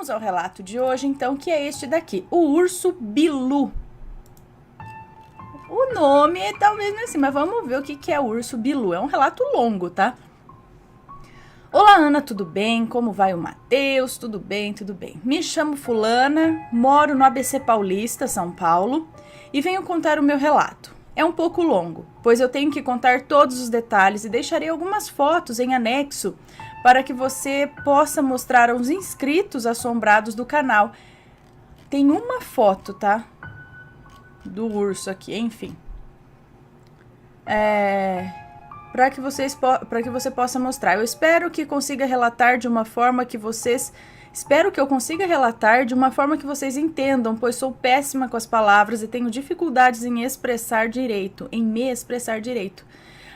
Vamos ao relato de hoje, então, que é este daqui, o urso Bilu. O nome é talvez não é assim, mas vamos ver o que é o urso Bilu. É um relato longo, tá? Olá, Ana, tudo bem? Como vai o Matheus? Tudo bem, tudo bem. Me chamo Fulana, moro no ABC Paulista, São Paulo, e venho contar o meu relato. É um pouco longo, pois eu tenho que contar todos os detalhes e deixarei algumas fotos em anexo para que você possa mostrar aos inscritos assombrados do canal. Tem uma foto, tá? Do urso aqui, enfim. Para que você possa mostrar. Eu espero que consiga relatar de uma forma que vocês... Espero que eu consiga relatar de uma forma que vocês entendam, pois sou péssima com as palavras e tenho dificuldades em me expressar direito.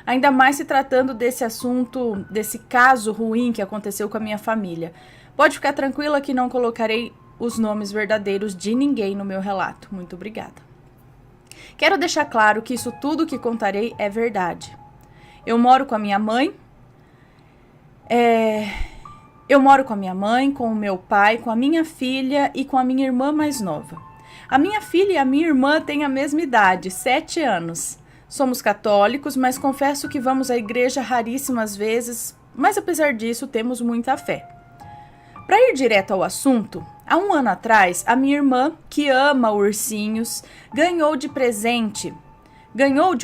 Ainda mais se tratando desse assunto, desse caso ruim que aconteceu com a minha família. Pode ficar tranquila que não colocarei os nomes verdadeiros de ninguém no meu relato. Muito obrigada. Quero deixar claro que isso tudo que contarei é verdade. Eu moro com a minha mãe, com o meu pai, com a minha filha e com a minha irmã mais nova. A minha filha e a minha irmã têm a mesma idade, 7 anos. Somos católicos, mas confesso que vamos à igreja raríssimas vezes, mas apesar disso temos muita fé. Para ir direto ao assunto, há 1 ano atrás, a minha irmã, que ama ursinhos, ganhou de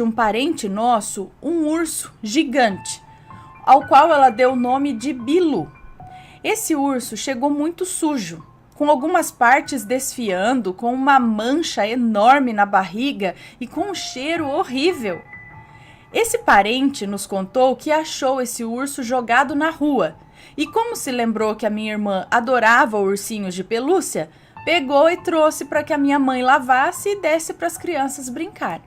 um parente nosso um urso gigante, ao qual ela deu o nome de Bilu. Esse urso chegou muito sujo, com algumas partes desfiando, com uma mancha enorme na barriga e com um cheiro horrível. Esse parente nos contou que achou esse urso jogado na rua e, como se lembrou que a minha irmã adorava ursinhos de pelúcia, pegou e trouxe para que a minha mãe lavasse e desse para as crianças brincar.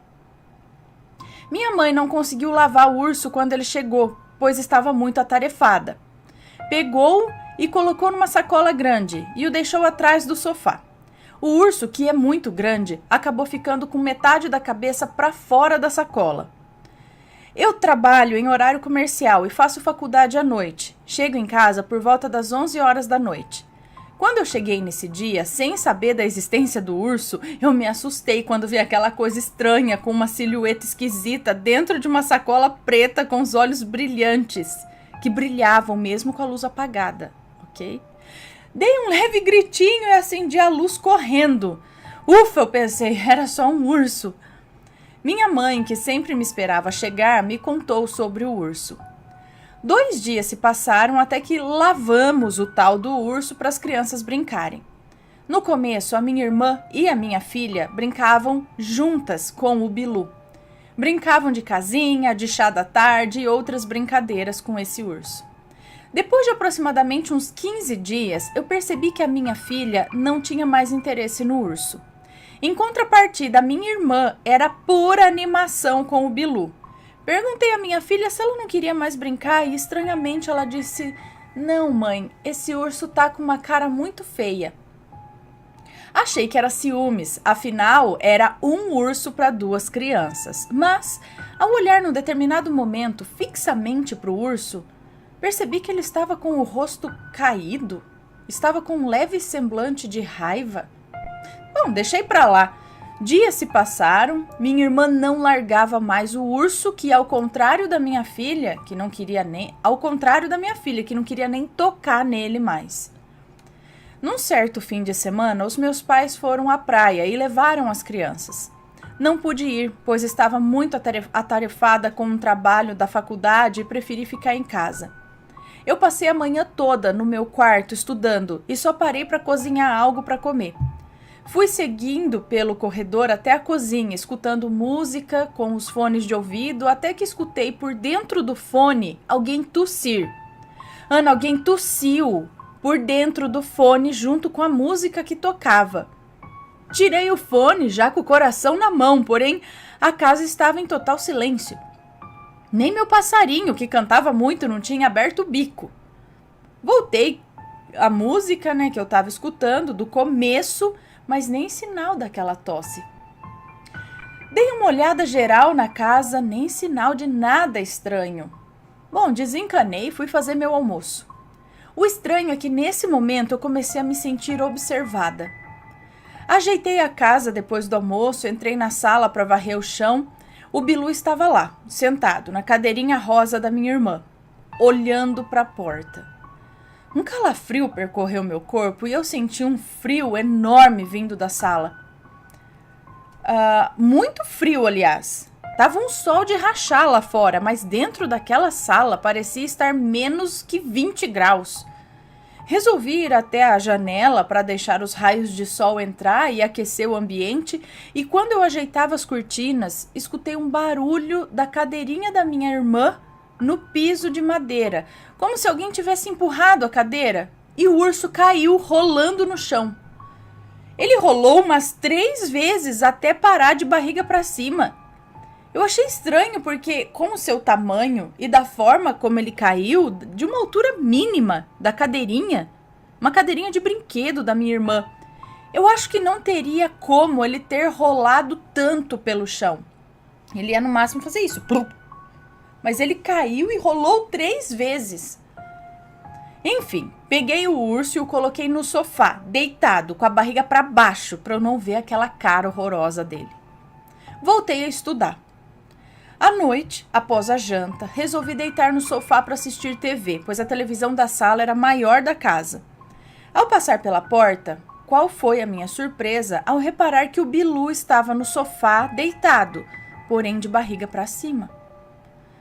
Minha mãe não conseguiu lavar o urso quando ele chegou, pois estava muito atarefada. Pegou e colocou numa sacola grande e o deixou atrás do sofá. O urso, que é muito grande, acabou ficando com metade da cabeça para fora da sacola. Eu trabalho em horário comercial e faço faculdade à noite. Chego em casa por volta das 11 horas da noite. Quando eu cheguei nesse dia, sem saber da existência do urso, eu me assustei quando vi aquela coisa estranha com uma silhueta esquisita dentro de uma sacola preta com os olhos brilhantes, que brilhavam mesmo com a luz apagada, ok? Dei um leve gritinho e acendi a luz correndo. Ufa, eu pensei, era só um urso. Minha mãe, que sempre me esperava chegar, me contou sobre o urso. 2 dias se passaram até que lavamos o tal do urso para as crianças brincarem. No começo, a minha irmã e a minha filha brincavam juntas com o Bilu. Brincavam de casinha, de chá da tarde e outras brincadeiras com esse urso. Depois de aproximadamente uns 15 dias, eu percebi que a minha filha não tinha mais interesse no urso. Em contrapartida, a minha irmã era pura animação com o Bilu. Perguntei à minha filha se ela não queria mais brincar e, estranhamente, ela disse: "Não, mãe, esse urso tá com uma cara muito feia." Achei que era ciúmes, afinal, era um urso para 2 crianças. Mas, ao olhar num determinado momento fixamente para o urso, percebi que ele estava com o rosto caído, estava com um leve semblante de raiva. Bom, deixei para lá. Dias se passaram, minha irmã não largava mais o urso, que ao contrário da minha filha, que não queria nem tocar nele mais. Num certo fim de semana, os meus pais foram à praia e levaram as crianças. Não pude ir, pois estava muito atarefada com um trabalho da faculdade e preferi ficar em casa. Eu passei a manhã toda no meu quarto estudando e só parei para cozinhar algo para comer. Fui seguindo pelo corredor até a cozinha, escutando música com os fones de ouvido, até que escutei por dentro do fone alguém tossir. Ana, alguém tossiu por dentro do fone junto com a música que tocava. Tirei o fone já com o coração na mão, porém a casa estava em total silêncio. Nem meu passarinho, que cantava muito, não tinha aberto o bico. Voltei a música, que eu estava escutando do começo, mas nem sinal daquela tosse. Dei uma olhada geral na casa, nem sinal de nada estranho. Bom, desencanei e fui fazer meu almoço. O estranho é que nesse momento eu comecei a me sentir observada. Ajeitei a casa depois do almoço, entrei na sala para varrer o chão. O Bilu estava lá, sentado na cadeirinha rosa da minha irmã, olhando para a porta. Um calafrio percorreu meu corpo e eu senti um frio enorme vindo da sala. Muito frio, aliás. Tava um sol de rachar lá fora, mas dentro daquela sala parecia estar menos que 20 graus. Resolvi ir até a janela para deixar os raios de sol entrar e aquecer o ambiente, e quando eu ajeitava as cortinas, escutei um barulho da cadeirinha da minha irmã no piso de madeira, como se alguém tivesse empurrado a cadeira, e o urso caiu rolando no chão. Ele rolou umas 3 vezes até parar de barriga para cima. Eu achei estranho porque, com o seu tamanho e da forma como ele caiu, de uma altura mínima da cadeirinha, uma cadeirinha de brinquedo da minha irmã, eu acho que não teria como ele ter rolado tanto pelo chão. Ele ia no máximo fazer isso. Mas ele caiu e rolou 3 vezes. Enfim, peguei o urso e o coloquei no sofá, deitado, com a barriga para baixo, para eu não ver aquela cara horrorosa dele. Voltei a estudar. À noite, após a janta, resolvi deitar no sofá para assistir TV, pois a televisão da sala era a maior da casa. Ao passar pela porta, qual foi a minha surpresa ao reparar que o Bilu estava no sofá, deitado, porém de barriga para cima.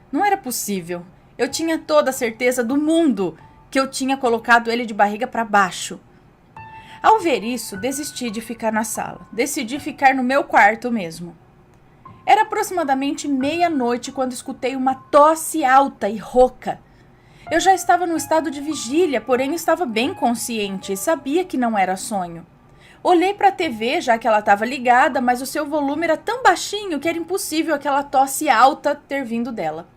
Não era possível. Eu tinha toda a certeza do mundo que eu tinha colocado ele de barriga para baixo. Ao ver isso, desisti de ficar na sala. Decidi ficar no meu quarto mesmo. Era aproximadamente 00:30 quando escutei uma tosse alta e rouca. Eu já estava no estado de vigília, porém estava bem consciente e sabia que não era sonho. Olhei para a TV, já que ela estava ligada, mas o seu volume era tão baixinho que era impossível aquela tosse alta ter vindo dela.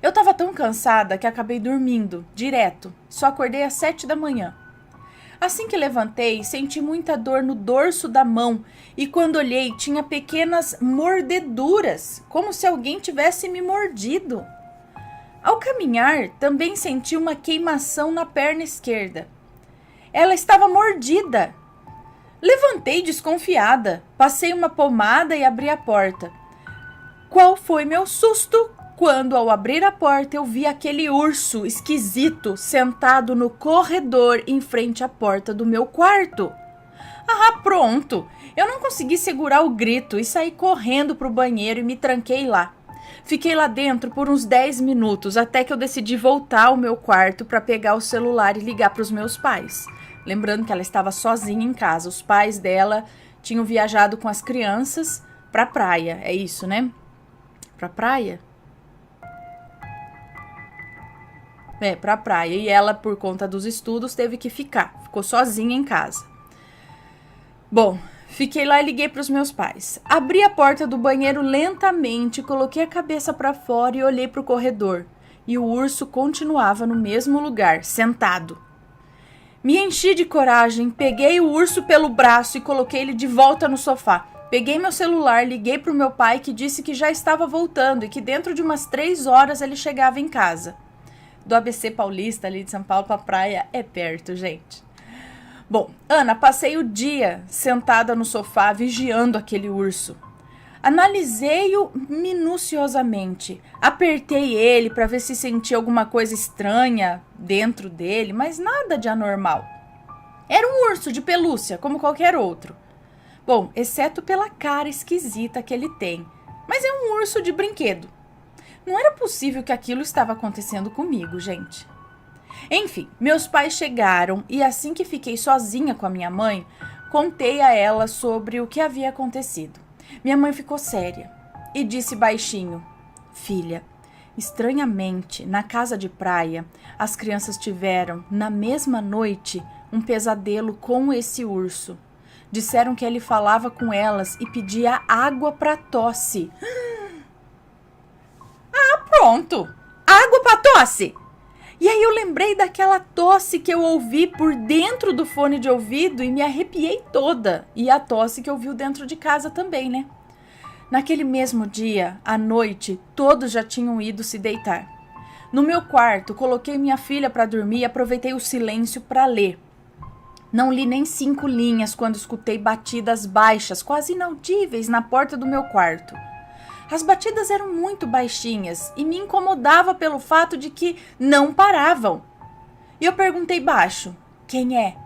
Eu estava tão cansada que acabei dormindo, direto. Só acordei às 7 da manhã. Assim que levantei, senti muita dor no dorso da mão e quando olhei tinha pequenas mordeduras, como se alguém tivesse me mordido. Ao caminhar, também senti uma queimação na perna esquerda. Ela estava mordida. Levantei desconfiada, passei uma pomada e abri a porta. Qual foi meu susto quando, ao abrir a porta, eu vi aquele urso esquisito sentado no corredor em frente à porta do meu quarto. Pronto! Eu não consegui segurar o grito e saí correndo para o banheiro e me tranquei lá. Fiquei lá dentro por uns 10 minutos, até que eu decidi voltar ao meu quarto para pegar o celular e ligar para os meus pais. Lembrando que ela estava sozinha em casa. Os pais dela tinham viajado com as crianças para a praia. É isso, né? Para a praia? Para a praia. E ela, por conta dos estudos, teve que ficar. Ficou sozinha em casa. Bom, fiquei lá e liguei para os meus pais. Abri a porta do banheiro lentamente, coloquei a cabeça para fora e olhei para o corredor. E o urso continuava no mesmo lugar, sentado. Me enchi de coragem, peguei o urso pelo braço e coloquei ele de volta no sofá. Peguei meu celular, liguei para o meu pai, que disse que já estava voltando e que dentro de umas 3 horas ele chegava em casa. Do ABC Paulista, ali de São Paulo para a praia, é perto, gente. Bom, Ana, passei o dia sentada no sofá vigiando aquele urso. Analisei-o minuciosamente. Apertei ele para ver se sentia alguma coisa estranha dentro dele, mas nada de anormal. Era um urso de pelúcia, como qualquer outro. Bom, exceto pela cara esquisita que ele tem. Mas é um urso de brinquedo. Não era possível que aquilo estava acontecendo comigo, gente. Enfim, meus pais chegaram e assim que fiquei sozinha com a minha mãe, contei a ela sobre o que havia acontecido. Minha mãe ficou séria e disse baixinho: Filha, estranhamente, na casa de praia, as crianças tiveram, na mesma noite, um pesadelo com esse urso. Disseram que ele falava com elas e pedia água para tosse. Pronto! Água para tosse! E aí eu lembrei daquela tosse que eu ouvi por dentro do fone de ouvido e me arrepiei toda. E a tosse que ouviu dentro de casa também, né? Naquele mesmo dia, à noite, todos já tinham ido se deitar. No meu quarto, coloquei minha filha para dormir e aproveitei o silêncio para ler. Não li nem 5 linhas quando escutei batidas baixas, quase inaudíveis, na porta do meu quarto. As batidas eram muito baixinhas e me incomodava pelo fato de que não paravam. E eu perguntei baixo: quem é?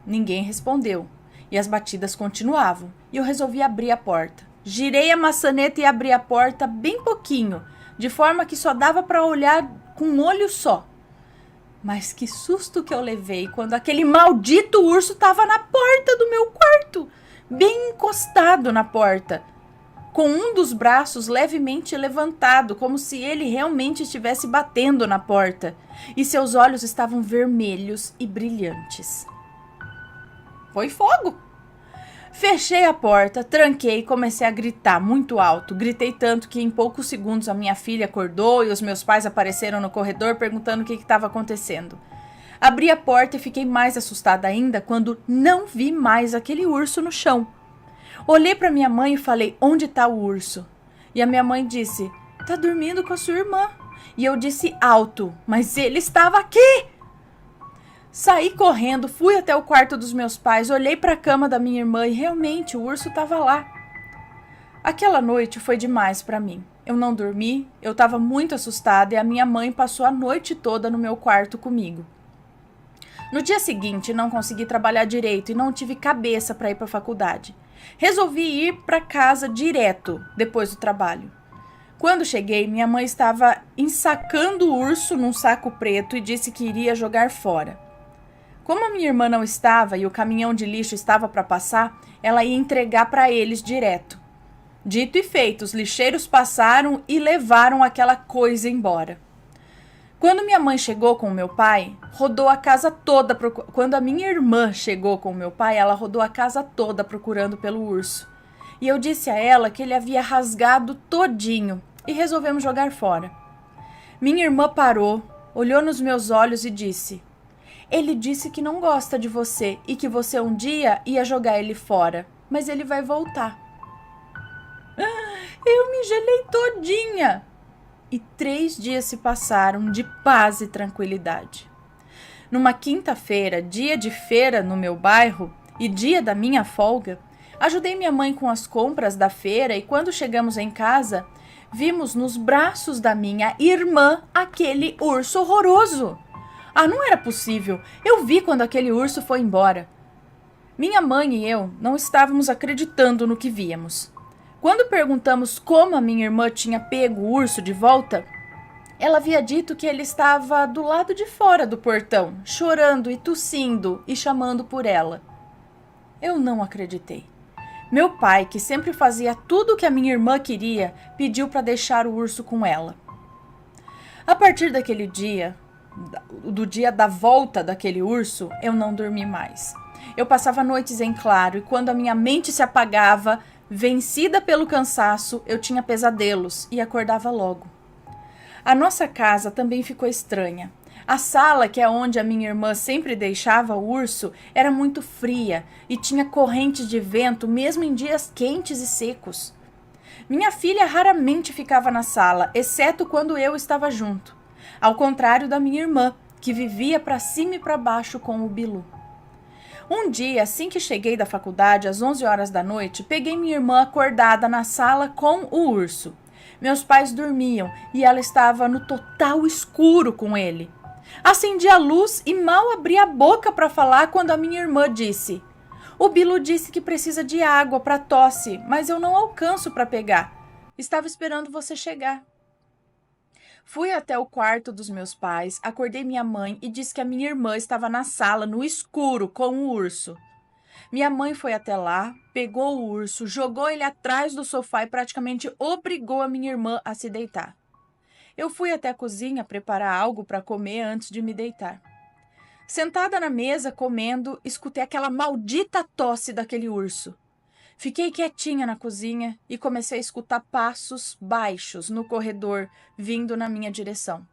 Ninguém respondeu e as batidas continuavam e eu resolvi abrir a porta. Girei a maçaneta e abri a porta bem pouquinho, de forma que só dava para olhar com um olho só. Mas que susto que eu levei quando aquele maldito urso estava na porta do meu quarto, bem encostado na porta, com um dos braços levemente levantado, como se ele realmente estivesse batendo na porta, e seus olhos estavam vermelhos e brilhantes. Foi fogo! Fechei a porta, tranquei e comecei a gritar muito alto. Gritei tanto que em poucos segundos a minha filha acordou e os meus pais apareceram no corredor perguntando o que estava acontecendo. Abri a porta e fiquei mais assustada ainda quando não vi mais aquele urso no chão. Olhei para minha mãe e falei: onde está o urso? E a minha mãe disse: tá dormindo com a sua irmã. E eu disse alto: mas ele estava aqui! Saí correndo, fui até o quarto dos meus pais, olhei para a cama da minha irmã e realmente o urso estava lá. Aquela noite foi demais para mim. Eu não dormi, eu estava muito assustada e a minha mãe passou a noite toda no meu quarto comigo. No dia seguinte, não consegui trabalhar direito e não tive cabeça para ir para a faculdade. Resolvi ir para casa direto depois do trabalho. Quando cheguei, minha mãe estava ensacando o urso num saco preto e disse que iria jogar fora. Como a minha irmã não estava e o caminhão de lixo estava para passar, ela ia entregar para eles direto. Dito e feito, os lixeiros passaram e levaram aquela coisa embora. Quando minha mãe chegou com o meu pai, rodou a casa toda. Quando a minha irmã chegou com o meu pai, ela rodou a casa toda procurando pelo urso. E eu disse a ela que ele havia rasgado todinho e resolvemos jogar fora. Minha irmã parou, olhou nos meus olhos e disse: ele disse que não gosta de você e que você um dia ia jogar ele fora, mas ele vai voltar. Eu me gelei todinha. E 3 dias se passaram de paz e tranquilidade. Numa quinta-feira, dia de feira no meu bairro e dia da minha folga, ajudei minha mãe com as compras da feira e quando chegamos em casa, vimos nos braços da minha irmã aquele urso horroroso. Ah, não era possível. Eu vi quando aquele urso foi embora. Minha mãe e eu não estávamos acreditando no que víamos. Quando perguntamos como a minha irmã tinha pego o urso de volta, ela havia dito que ele estava do lado de fora do portão, chorando e tossindo e chamando por ela. Eu não acreditei. Meu pai, que sempre fazia tudo o que a minha irmã queria, pediu para deixar o urso com ela. A partir daquele dia, do dia da volta daquele urso, eu não dormi mais. Eu passava noites em claro e quando a minha mente se apagava, vencida pelo cansaço, eu tinha pesadelos e acordava logo. A nossa casa também ficou estranha. A sala, que é onde a minha irmã sempre deixava o urso, era muito fria e tinha correntes de vento mesmo em dias quentes e secos. Minha filha raramente ficava na sala, exceto quando eu estava junto. Ao contrário da minha irmã, que vivia para cima e para baixo com o Bilu. Um dia, assim que cheguei da faculdade, às 11 horas da noite, peguei minha irmã acordada na sala com o urso. Meus pais dormiam e ela estava no total escuro com ele. Acendi a luz e mal abri a boca para falar quando a minha irmã disse: o Bilu disse que precisa de água para tosse, mas eu não alcanço para pegar. Estava esperando você chegar. Fui até o quarto dos meus pais, acordei minha mãe e disse que a minha irmã estava na sala, no escuro, com o urso. Minha mãe foi até lá, pegou o urso, jogou ele atrás do sofá e praticamente obrigou a minha irmã a se deitar. Eu fui até a cozinha preparar algo para comer antes de me deitar. Sentada na mesa, comendo, escutei aquela maldita tosse daquele urso. Fiquei quietinha na cozinha e comecei a escutar passos baixos no corredor vindo na minha direção.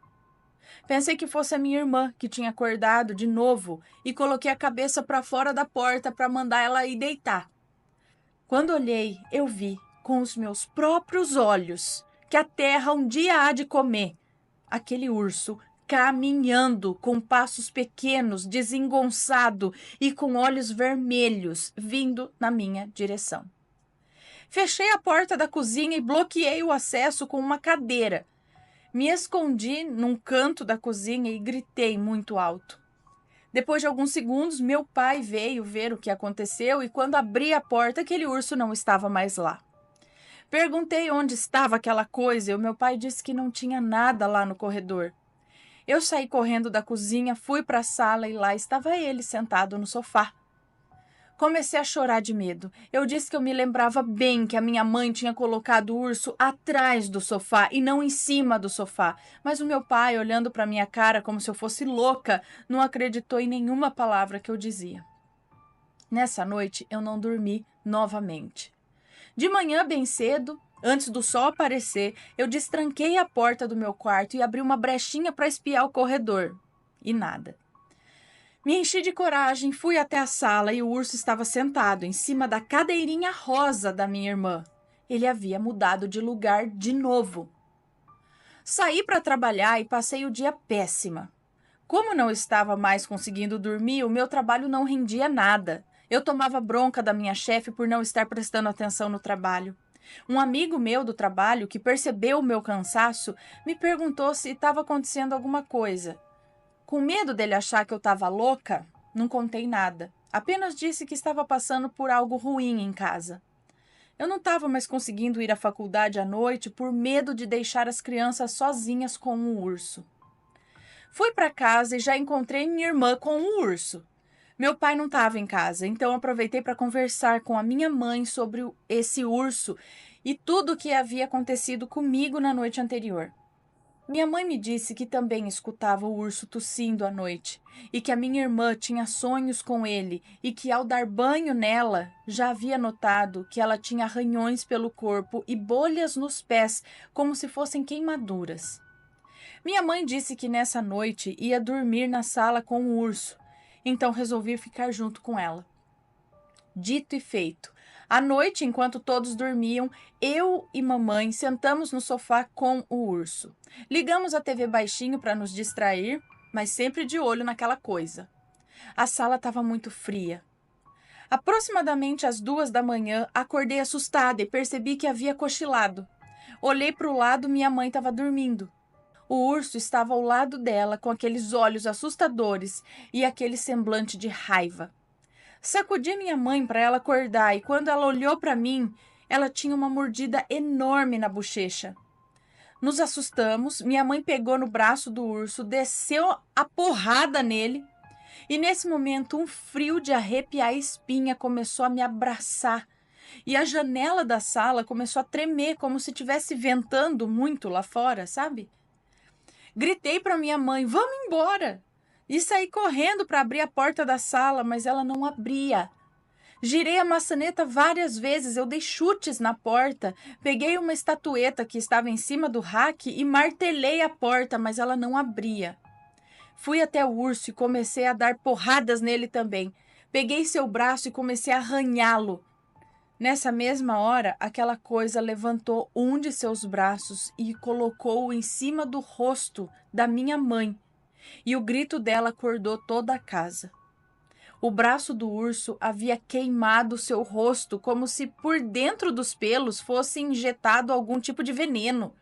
Pensei que fosse a minha irmã que tinha acordado de novo e coloquei a cabeça para fora da porta para mandar ela ir deitar. Quando olhei, eu vi, com os meus próprios olhos, que a terra um dia há de comer aquele urso caminhando com passos pequenos, desengonçado e com olhos vermelhos, vindo na minha direção. Fechei a porta da cozinha e bloqueei o acesso com uma cadeira. Me escondi num canto da cozinha e gritei muito alto. Depois de alguns segundos, meu pai veio ver o que aconteceu e quando abri a porta, aquele urso não estava mais lá. Perguntei onde estava aquela coisa e o meu pai disse que não tinha nada lá no corredor. Eu saí correndo da cozinha, fui para a sala e lá estava ele sentado no sofá. Comecei a chorar de medo. Eu disse que eu me lembrava bem que a minha mãe tinha colocado o urso atrás do sofá e não em cima do sofá. Mas o meu pai, olhando para minha cara como se eu fosse louca, não acreditou em nenhuma palavra que eu dizia. Nessa noite, eu não dormi novamente. De manhã, bem cedo, antes do sol aparecer, eu destranquei a porta do meu quarto e abri uma brechinha para espiar o corredor. E nada. Me enchi de coragem, fui até a sala e o urso estava sentado em cima da cadeirinha rosa da minha irmã. Ele havia mudado de lugar de novo. Saí para trabalhar e passei o dia péssima. Como não estava mais conseguindo dormir, o meu trabalho não rendia nada. Eu tomava bronca da minha chefe por não estar prestando atenção no trabalho. Um amigo meu do trabalho, que percebeu o meu cansaço, me perguntou se estava acontecendo alguma coisa. Com medo dele achar que eu estava louca, não contei nada. Apenas disse que estava passando por algo ruim em casa. Eu não estava mais conseguindo ir à faculdade à noite por medo de deixar as crianças sozinhas com um urso. Fui para casa e já encontrei minha irmã com um urso. Meu pai não estava em casa, então aproveitei para conversar com a minha mãe sobre esse urso e tudo o que havia acontecido comigo na noite anterior. Minha mãe me disse que também escutava o urso tossindo à noite e que a minha irmã tinha sonhos com ele e que ao dar banho nela já havia notado que ela tinha arranhões pelo corpo e bolhas nos pés como se fossem queimaduras. Minha mãe disse que nessa noite ia dormir na sala com o urso, então resolvi ficar junto com ela. Dito e feito. À noite, enquanto todos dormiam, eu e mamãe sentamos no sofá com o urso. Ligamos a TV baixinho para nos distrair, mas sempre de olho naquela coisa. A sala estava muito fria. Aproximadamente às 2 da manhã, acordei assustada e percebi que havia cochilado. Olhei para o lado, minha mãe estava dormindo. O urso estava ao lado dela, com aqueles olhos assustadores e aquele semblante de raiva. Sacudi minha mãe para ela acordar e quando ela olhou para mim, ela tinha uma mordida enorme na bochecha. Nos assustamos, minha mãe pegou no braço do urso, desceu a porrada nele e nesse momento um frio de arrepiar a espinha começou a me abraçar e a janela da sala começou a tremer como se estivesse ventando muito lá fora, sabe? Gritei para minha mãe, vamos embora! E saí correndo para abrir a porta da sala, mas ela não abria. Girei a maçaneta várias vezes, eu dei chutes na porta, peguei uma estatueta que estava em cima do rack e martelei a porta, mas ela não abria. Fui até o urso e comecei a dar porradas nele também. Peguei seu braço e comecei a arranhá-lo. Nessa mesma hora, aquela coisa levantou um de seus braços e colocou-o em cima do rosto da minha mãe. E o grito dela acordou toda a casa. O braço do urso havia queimado seu rosto como se por dentro dos pelos fosse injetado algum tipo de veneno.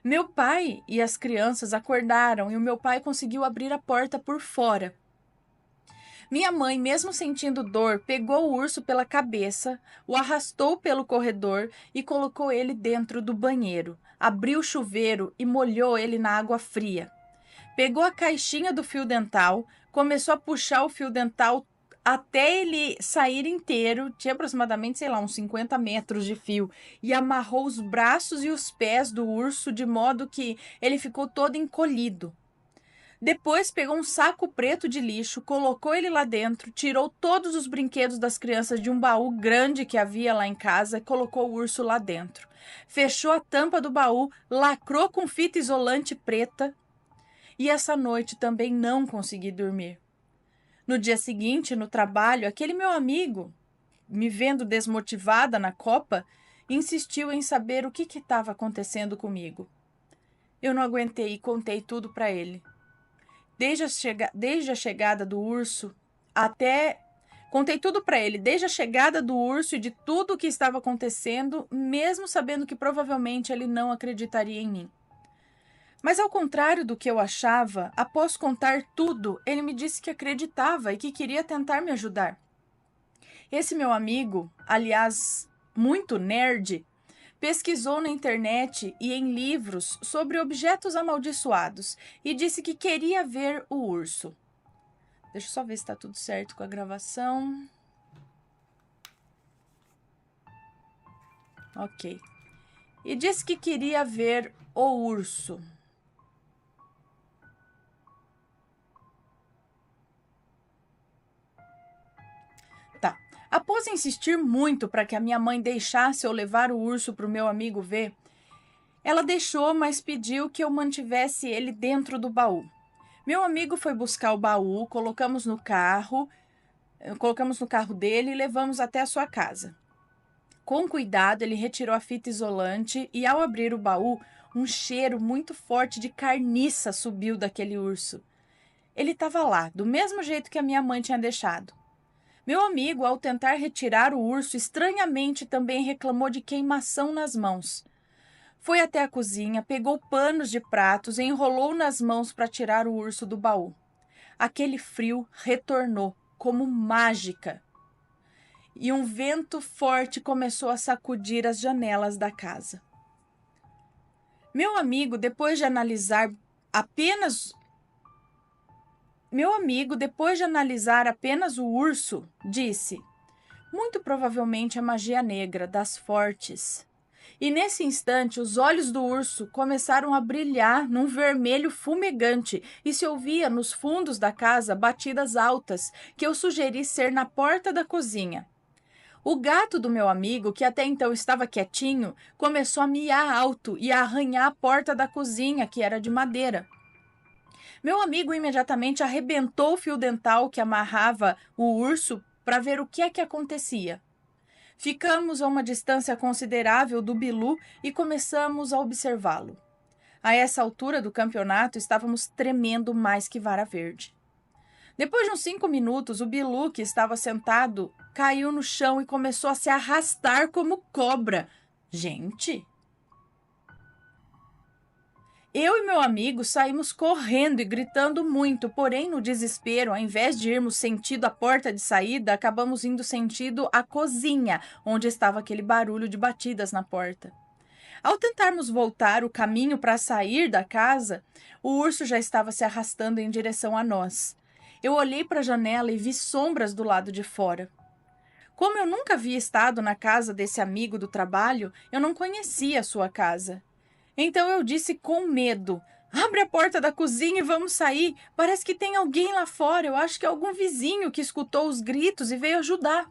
Meu pai e as crianças acordaram e o meu pai conseguiu abrir a porta por fora. Minha mãe, mesmo sentindo dor, pegou o urso pela cabeça, o arrastou pelo corredor e colocou ele dentro do banheiro. Abriu o chuveiro e molhou ele na água fria. Pegou a caixinha do fio dental, começou a puxar o fio dental até ele sair inteiro, tinha aproximadamente, sei lá, uns 50 metros de fio, e amarrou os braços e os pés do urso de modo que ele ficou todo encolhido. Depois pegou um saco preto de lixo, colocou ele lá dentro, tirou todos os brinquedos das crianças de um baú grande que havia lá em casa e colocou o urso lá dentro. Fechou a tampa do baú, lacrou com fita isolante preta. E essa noite também não consegui dormir. No dia seguinte, no trabalho, aquele meu amigo, me vendo desmotivada na copa, insistiu em saber o que estava acontecendo comigo. Eu não aguentei e contei tudo para ele. Desde a chegada do urso até... Contei tudo para ele, desde a chegada do urso e de tudo o que estava acontecendo, mesmo sabendo que provavelmente ele não acreditaria em mim. Mas ao contrário do que eu achava, após contar tudo, ele me disse que acreditava e que queria tentar me ajudar. Esse meu amigo, aliás, muito nerd, pesquisou na internet e em livros sobre objetos amaldiçoados e disse que queria ver o urso. Deixa eu só ver se está tudo certo com a gravação. Ok. E disse que queria ver o urso. Tá. Após insistir muito para que a minha mãe deixasse eu levar o urso para o meu amigo ver, ela deixou, mas pediu que eu mantivesse ele dentro do baú. Meu amigo foi buscar o baú, colocamos no carro dele e levamos até a sua casa. Com cuidado, ele retirou a fita isolante e, ao abrir o baú, um cheiro muito forte de carniça subiu daquele urso. Ele estava lá, do mesmo jeito que a minha mãe tinha deixado. Meu amigo, ao tentar retirar o urso, estranhamente também reclamou de queimação nas mãos. Foi até a cozinha, pegou panos de pratos e enrolou nas mãos para tirar o urso do baú. Aquele frio retornou, como mágica. E um vento forte começou a sacudir as janelas da casa. Meu amigo, depois de analisar apenas o urso, disse: muito provavelmente é magia negra, das fortes. E nesse instante, os olhos do urso começaram a brilhar num vermelho fumegante e se ouvia nos fundos da casa batidas altas, que eu sugeri ser na porta da cozinha. O gato do meu amigo, que até então estava quietinho, começou a miar alto e a arranhar a porta da cozinha, que era de madeira. Meu amigo imediatamente arrebentou o fio dental que amarrava o urso para ver o que é que acontecia. Ficamos a uma distância considerável do Bilu e começamos a observá-lo. A essa altura do campeonato, estávamos tremendo mais que vara verde. Depois de uns 5 minutos, o Bilu, que estava sentado, caiu no chão e começou a se arrastar como cobra. Gente! Eu e meu amigo saímos correndo e gritando muito, porém, no desespero, ao invés de irmos sentido a porta de saída, acabamos indo sentido a cozinha, onde estava aquele barulho de batidas na porta. Ao tentarmos voltar o caminho para sair da casa, o urso já estava se arrastando em direção a nós. Eu olhei para a janela e vi sombras do lado de fora. Como eu nunca havia estado na casa desse amigo do trabalho, eu não conhecia a sua casa. Então eu disse com medo: abre a porta da cozinha e vamos sair. Parece que tem alguém lá fora. Eu acho que é algum vizinho que escutou os gritos e veio ajudar.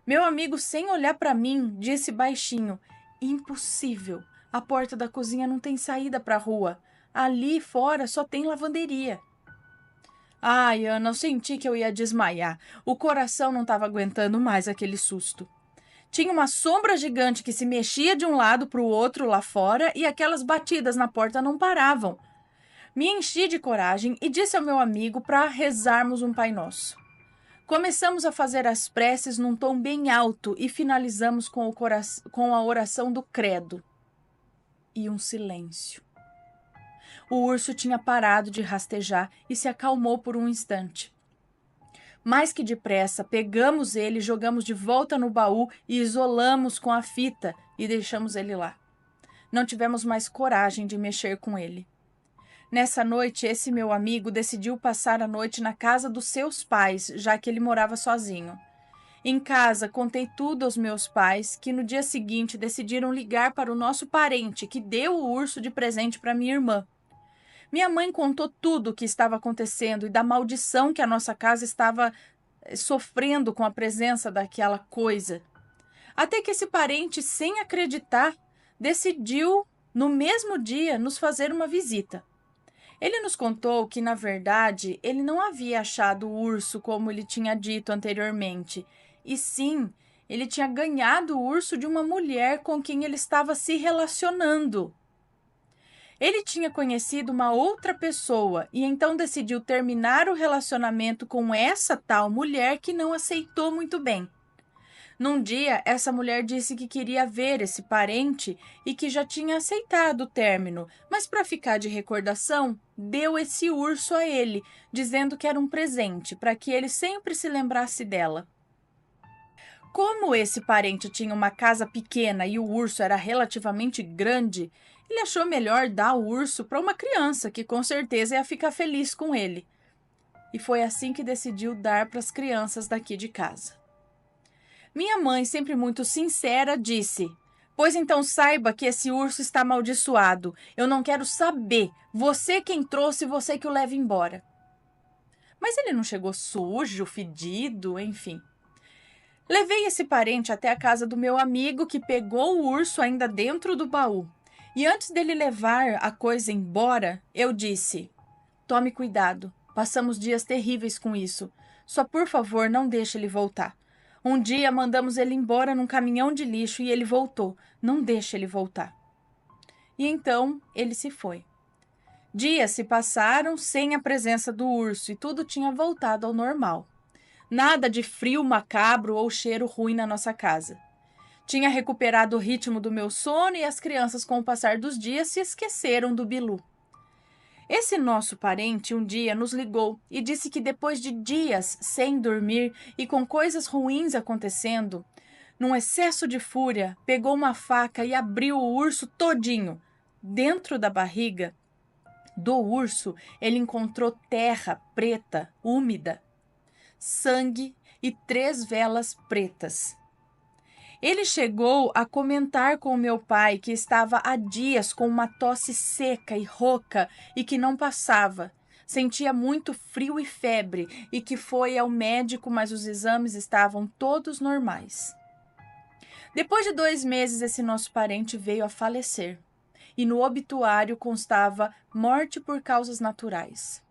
Meu amigo, sem olhar para mim, disse baixinho: impossível. A porta da cozinha não tem saída para a rua. Ali fora só tem lavanderia. Ai, Ana, eu senti que eu ia desmaiar. O coração não estava aguentando mais aquele susto. Tinha uma sombra gigante que se mexia de um lado para o outro lá fora e aquelas batidas na porta não paravam. Me enchi de coragem e disse ao meu amigo para rezarmos um Pai Nosso. Começamos a fazer as preces num tom bem alto e finalizamos com a oração do credo. E um silêncio. O urso tinha parado de rastejar e se acalmou por um instante. Mais que depressa, pegamos ele, jogamos de volta no baú e isolamos com a fita e deixamos ele lá. Não tivemos mais coragem de mexer com ele. Nessa noite, esse meu amigo decidiu passar a noite na casa dos seus pais, já que ele morava sozinho. Em casa, contei tudo aos meus pais, que no dia seguinte decidiram ligar para o nosso parente, que deu o urso de presente para minha irmã. Minha mãe contou tudo o que estava acontecendo e da maldição que a nossa casa estava sofrendo com a presença daquela coisa. Até que esse parente, sem acreditar, decidiu, no mesmo dia, nos fazer uma visita. Ele nos contou que, na verdade, ele não havia achado o urso como ele tinha dito anteriormente, e sim, ele tinha ganhado o urso de uma mulher com quem ele estava se relacionando. Ele tinha conhecido uma outra pessoa e então decidiu terminar o relacionamento com essa tal mulher que não aceitou muito bem. Num dia, essa mulher disse que queria ver esse parente e que já tinha aceitado o término, mas para ficar de recordação, deu esse urso a ele, dizendo que era um presente para que ele sempre se lembrasse dela. Como esse parente tinha uma casa pequena e o urso era relativamente grande, ele achou melhor dar o urso para uma criança que com certeza ia ficar feliz com ele. E foi assim que decidiu dar para as crianças daqui de casa. Minha mãe, sempre muito sincera, disse: "Pois então saiba que esse urso está amaldiçoado. Eu não quero saber. Você quem trouxe, você que o leva embora." Mas ele não chegou sujo, fedido, enfim. Levei esse parente até a casa do meu amigo que pegou o urso ainda dentro do baú. E antes dele levar a coisa embora, eu disse: "Tome cuidado. Passamos dias terríveis com isso. Só por favor, não deixe ele voltar. Um dia mandamos ele embora num caminhão de lixo e ele voltou. Não deixe ele voltar." E então ele se foi. Dias se passaram sem a presença do urso e tudo tinha voltado ao normal. Nada de frio macabro ou cheiro ruim na nossa casa. Tinha recuperado o ritmo do meu sono e as crianças, com o passar dos dias, se esqueceram do Bilu. Esse nosso parente um dia nos ligou e disse que depois de dias sem dormir e com coisas ruins acontecendo, num excesso de fúria, pegou uma faca e abriu o urso todinho. Dentro da barriga do urso, ele encontrou terra preta, úmida, sangue e 3 velas pretas. Ele chegou a comentar com o meu pai que estava há dias com uma tosse seca e rouca e que não passava. Sentia muito frio e febre e que foi ao médico, mas os exames estavam todos normais. Depois de 2 meses, esse nosso parente veio a falecer e no obituário constava morte por causas naturais.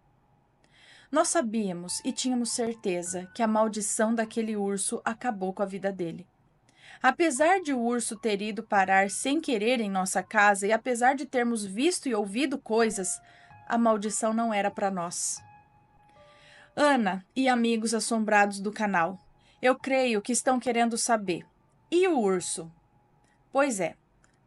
Nós sabíamos e tínhamos certeza que a maldição daquele urso acabou com a vida dele. Apesar de o urso ter ido parar sem querer em nossa casa e apesar de termos visto e ouvido coisas, a maldição não era para nós. Ana e amigos assombrados do canal, eu creio que estão querendo saber. E o urso? Pois é,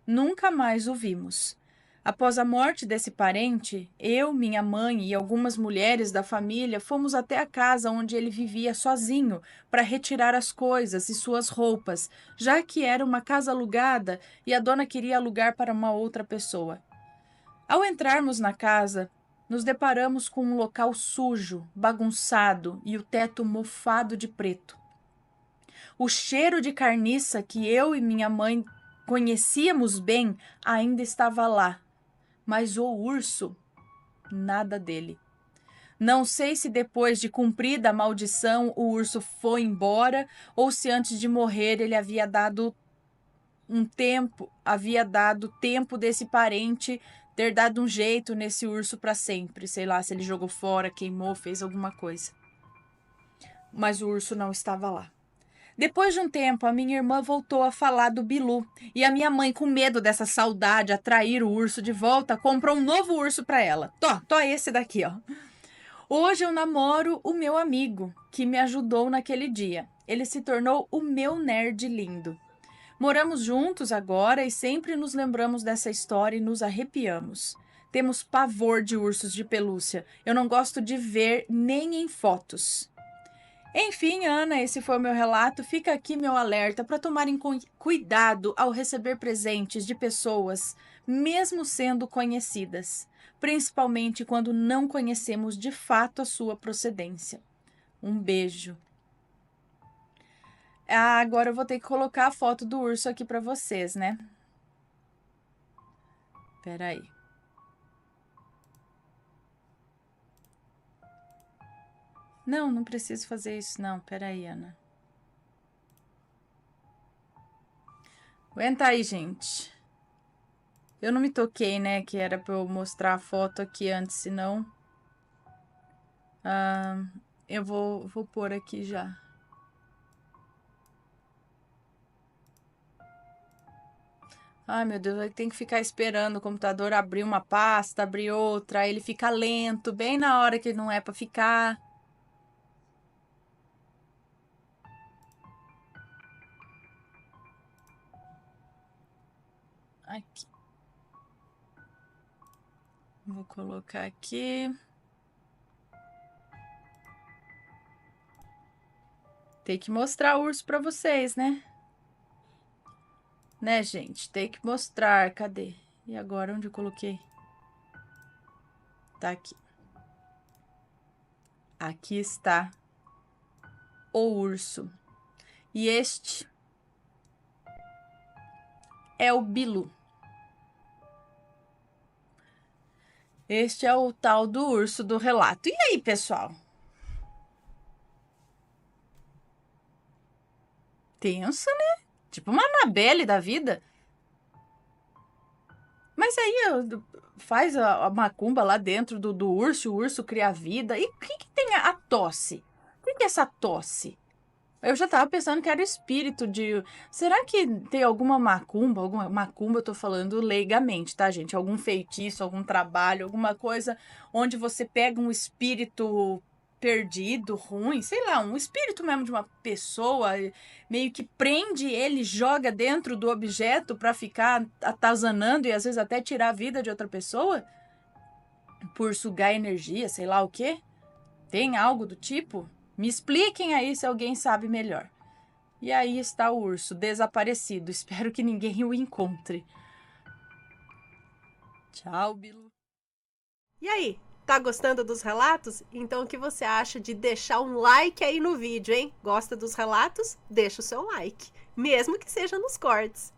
nunca mais o vimos. Após a morte desse parente, eu, minha mãe e algumas mulheres da família fomos até a casa onde ele vivia sozinho para retirar as coisas e suas roupas, já que era uma casa alugada e a dona queria alugar para uma outra pessoa. Ao entrarmos na casa, nos deparamos com um local sujo, bagunçado e o teto mofado de preto. O cheiro de carniça que eu e minha mãe conhecíamos bem ainda estava lá. Mas o urso, nada dele. Não sei se depois de cumprida a maldição o urso foi embora ou se antes de morrer ele havia dado tempo desse parente ter dado um jeito nesse urso para sempre. Sei lá, se ele jogou fora, queimou, fez alguma coisa. Mas o urso não estava lá. Depois de um tempo, a minha irmã voltou a falar do Bilu e a minha mãe, com medo dessa saudade atrair o urso de volta, comprou um novo urso para ela. Tó esse daqui, ó. Hoje eu namoro o meu amigo, que me ajudou naquele dia. Ele se tornou o meu nerd lindo. Moramos juntos agora e sempre nos lembramos dessa história e nos arrepiamos. Temos pavor de ursos de pelúcia. Eu não gosto de ver nem em fotos. Enfim, Ana, esse foi o meu relato. Fica aqui meu alerta para tomarem cuidado ao receber presentes de pessoas, mesmo sendo conhecidas, principalmente quando não conhecemos de fato a sua procedência. Um beijo. Agora eu vou ter que colocar a foto do urso aqui para vocês, né? Peraí. Não preciso fazer isso, não. Peraí, Ana. Aguenta aí, gente. Eu não me toquei, né? Que era pra eu mostrar a foto aqui antes, senão. Eu vou pôr aqui já. Ai, meu Deus, tem que ficar esperando o computador abrir uma pasta, abrir outra, aí ele fica lento, bem na hora que não é pra ficar. Aqui. Vou colocar aqui. Tem que mostrar o urso pra vocês, né? Né, gente? Tem que mostrar. Cadê? E agora, onde eu coloquei? Tá aqui. Aqui está o urso. E este é o Bilu. Este é o tal do urso do relato. E aí, pessoal? Tenso, né? Tipo uma Annabelle da vida. Mas aí faz a macumba lá dentro do urso, o urso cria vida. E o que tem a tosse? O que é essa tosse? Eu já tava pensando que era espírito de. Será que tem alguma macumba? Alguma macumba, eu tô falando leigamente, tá, gente? Algum feitiço, algum trabalho, alguma coisa onde você pega um espírito perdido, ruim, sei lá, um espírito mesmo de uma pessoa, meio que prende ele, joga dentro do objeto pra ficar atazanando e às vezes até tirar a vida de outra pessoa por sugar energia, sei lá o quê? Tem algo do tipo? Me expliquem aí se alguém sabe melhor. E aí está o urso, desaparecido. Espero que ninguém o encontre. Tchau, Bilu. E aí, tá gostando dos relatos? Então o que você acha de deixar um like aí no vídeo, hein? Gosta dos relatos? Deixa o seu like, mesmo que seja nos cortes.